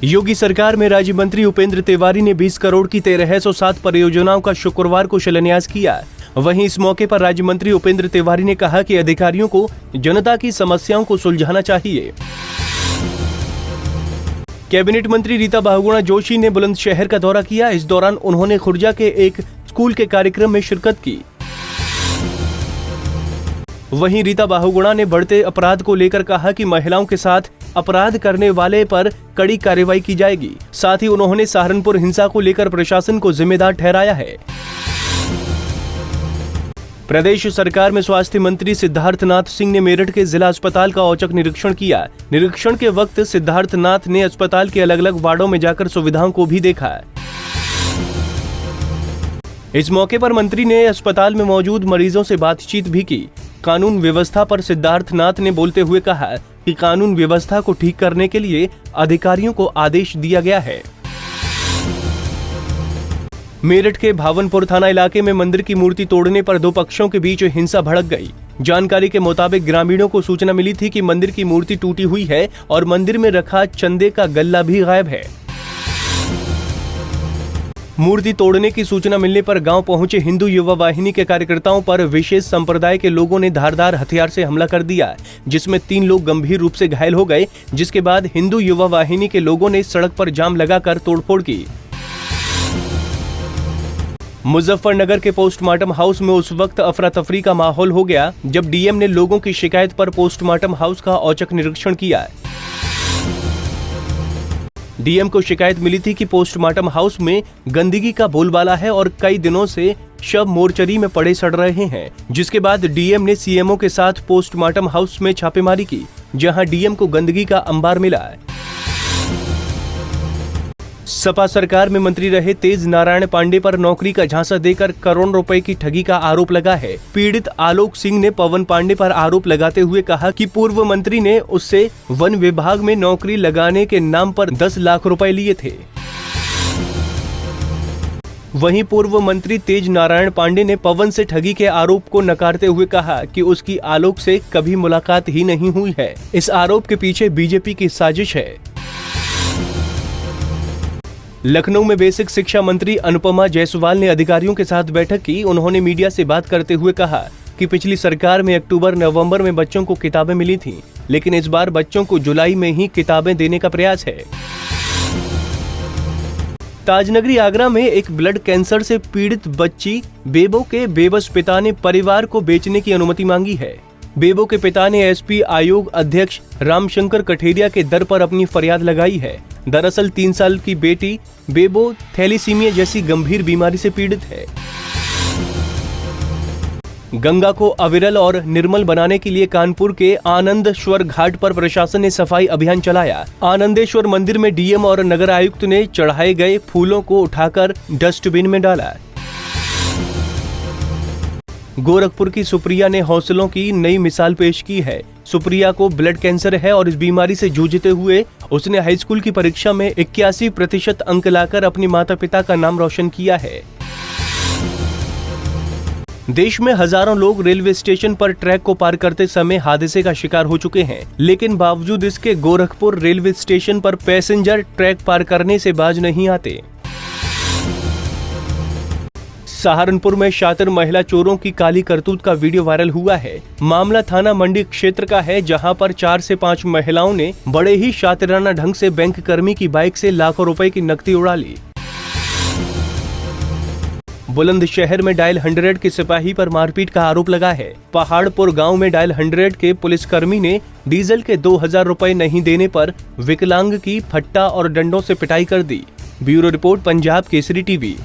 योगी सरकार में राज्य मंत्री उपेंद्र तिवारी ने 20 करोड़ की 1307 परियोजनाओं का शुक्रवार को शिलान्यास किया। वहीं इस मौके पर राज्य मंत्री उपेंद्र तिवारी ने कहा कि अधिकारियों को जनता की समस्याओं को सुलझाना चाहिए। कैबिनेट मंत्री रीता बहुगुणा जोशी ने बुलंदशहर का दौरा किया। इस दौरान उन्होंने खुर्जा के एक स्कूल के कार्यक्रम में शिरकत की। वहीं रीता बहुगुणा ने बढ़ते अपराध को लेकर कहा कि महिलाओं के साथ अपराध करने वाले पर कड़ी कार्रवाई की जाएगी। साथ ही उन्होंने सहारनपुर हिंसा को लेकर प्रशासन को जिम्मेदार ठहराया है। प्रदेश सरकार में स्वास्थ्य मंत्री सिद्धार्थनाथ सिंह ने मेरठ के जिला अस्पताल का औचक निरीक्षण किया। निरीक्षण के वक्त सिद्धार्थनाथ ने अस्पताल के अलग अलग वार्डों में जाकर सुविधाओं को भी देखा। इस मौके पर मंत्री ने अस्पताल में मौजूद मरीजों से बातचीत भी की। कानून व्यवस्था पर सिद्धार्थनाथ ने बोलते हुए कहा कि कानून व्यवस्था को ठीक करने के लिए अधिकारियों को आदेश दिया गया है। मेरठ के भावनपुर थाना इलाके में मंदिर की मूर्ति तोड़ने पर दो पक्षों के बीच हिंसा भड़क गई। जानकारी के मुताबिक ग्रामीणों को सूचना मिली थी कि मंदिर की मूर्ति टूटी हुई है और मंदिर में रखा चंदे का गल्ला भी गायब है। मूर्ति तोड़ने की सूचना मिलने पर गांव पहुंचे हिंदू युवा वाहिनी के कार्यकर्ताओं पर विशेष संप्रदाय के लोगों ने धारदार हथियार से हमला कर दिया, जिसमें 3 लोग गंभीर रूप से घायल हो गए। जिसके बाद हिंदू युवा वाहिनी के लोगों ने सड़क पर जाम लगाकर तोड़फोड़ की। मुजफ्फरनगर के पोस्टमार्टम हाउस में उस वक्त अफरा तफरी का माहौल हो गया जब डीएम ने लोगों की शिकायत पर पोस्टमार्टम हाउस का औचक निरीक्षण किया। डीएम को शिकायत मिली थी कि पोस्टमार्टम हाउस में गंदगी का बोलबाला है और कई दिनों से शव मोर्चरी में पड़े सड़ रहे हैं। जिसके बाद डीएम ने सीएमओ के साथ पोस्टमार्टम हाउस में छापेमारी की, जहां डीएम को गंदगी का अंबार मिला। सपा सरकार में मंत्री रहे तेज नारायण पांडे पर नौकरी का झांसा देकर करोड़ों रुपए की ठगी का आरोप लगा है। पीड़ित आलोक सिंह ने पवन पांडे पर आरोप लगाते हुए कहा कि पूर्व मंत्री ने उससे वन विभाग में नौकरी लगाने के नाम पर 10 लाख रुपए लिए थे। वहीं पूर्व मंत्री तेज नारायण पांडे ने पवन से ठगी के आरोप को नकारते हुए कहा कि उसकी आलोक से कभी मुलाकात ही नहीं हुई है। इस आरोप के पीछे बीजेपी की साजिश है। लखनऊ में बेसिक शिक्षा मंत्री अनुपमा जायसवाल ने अधिकारियों के साथ बैठक की। उन्होंने मीडिया से बात करते हुए कहा कि पिछली सरकार में अक्टूबर-नवंबर में बच्चों को किताबें मिली थीं, लेकिन इस बार बच्चों को जुलाई में ही किताबें देने का प्रयास है। ताजनगरी आगरा में एक ब्लड कैंसर से पीड़ित बच्ची बेबो के बेबस पिता ने परिवार को बेचने की अनुमति मांगी है। बेबो के पिता ने एसपी आयोग अध्यक्ष रामशंकर कठेरिया के दर पर अपनी फरियाद लगाई है। दरअसल 3 साल की बेटी बेबो थैलीसीमिया जैसी गंभीर बीमारी से पीड़ित है। गंगा को अविरल और निर्मल बनाने के लिए कानपुर के आनंदेश्वर घाट पर प्रशासन ने सफाई अभियान चलाया। आनंदेश्वर मंदिर में डीएम और नगर आयुक्त ने चढ़ाए गए फूलों को उठाकर डस्टबिन में डाला। गोरखपुर की सुप्रिया ने हौसलों की नई मिसाल पेश की है। सुप्रिया को ब्लड कैंसर है और इस बीमारी से जूझते हुए उसने हाई स्कूल की परीक्षा में 81% अंक लाकर अपने माता पिता का नाम रोशन किया है। देश में हजारों लोग रेलवे स्टेशन पर ट्रैक को पार करते समय हादसे का शिकार हो चुके हैं, लेकिन बावजूद इसके गोरखपुर रेलवे स्टेशन पर पैसेंजर ट्रैक पार करने से बाज नहीं आते। सहारनपुर में शातिर महिला चोरों की काली करतूत का वीडियो वायरल हुआ है। मामला थाना मंडी क्षेत्र का है, जहां पर 4 से 5 महिलाओं ने बड़े ही शातिराना ढंग से बैंक कर्मी की बाइक से लाखों रुपए की नकदी उड़ा ली। बुलंदशहर में डायल 100 के सिपाही पर मारपीट का आरोप लगा है। पहाड़पुर गांव में डायल 100 के पुलिसकर्मी ने डीजल के 2000 रुपए नहीं देने पर विकलांग की फट्टा और डंडों से पिटाई कर दी। Bureau report, Punjab Kesari TV.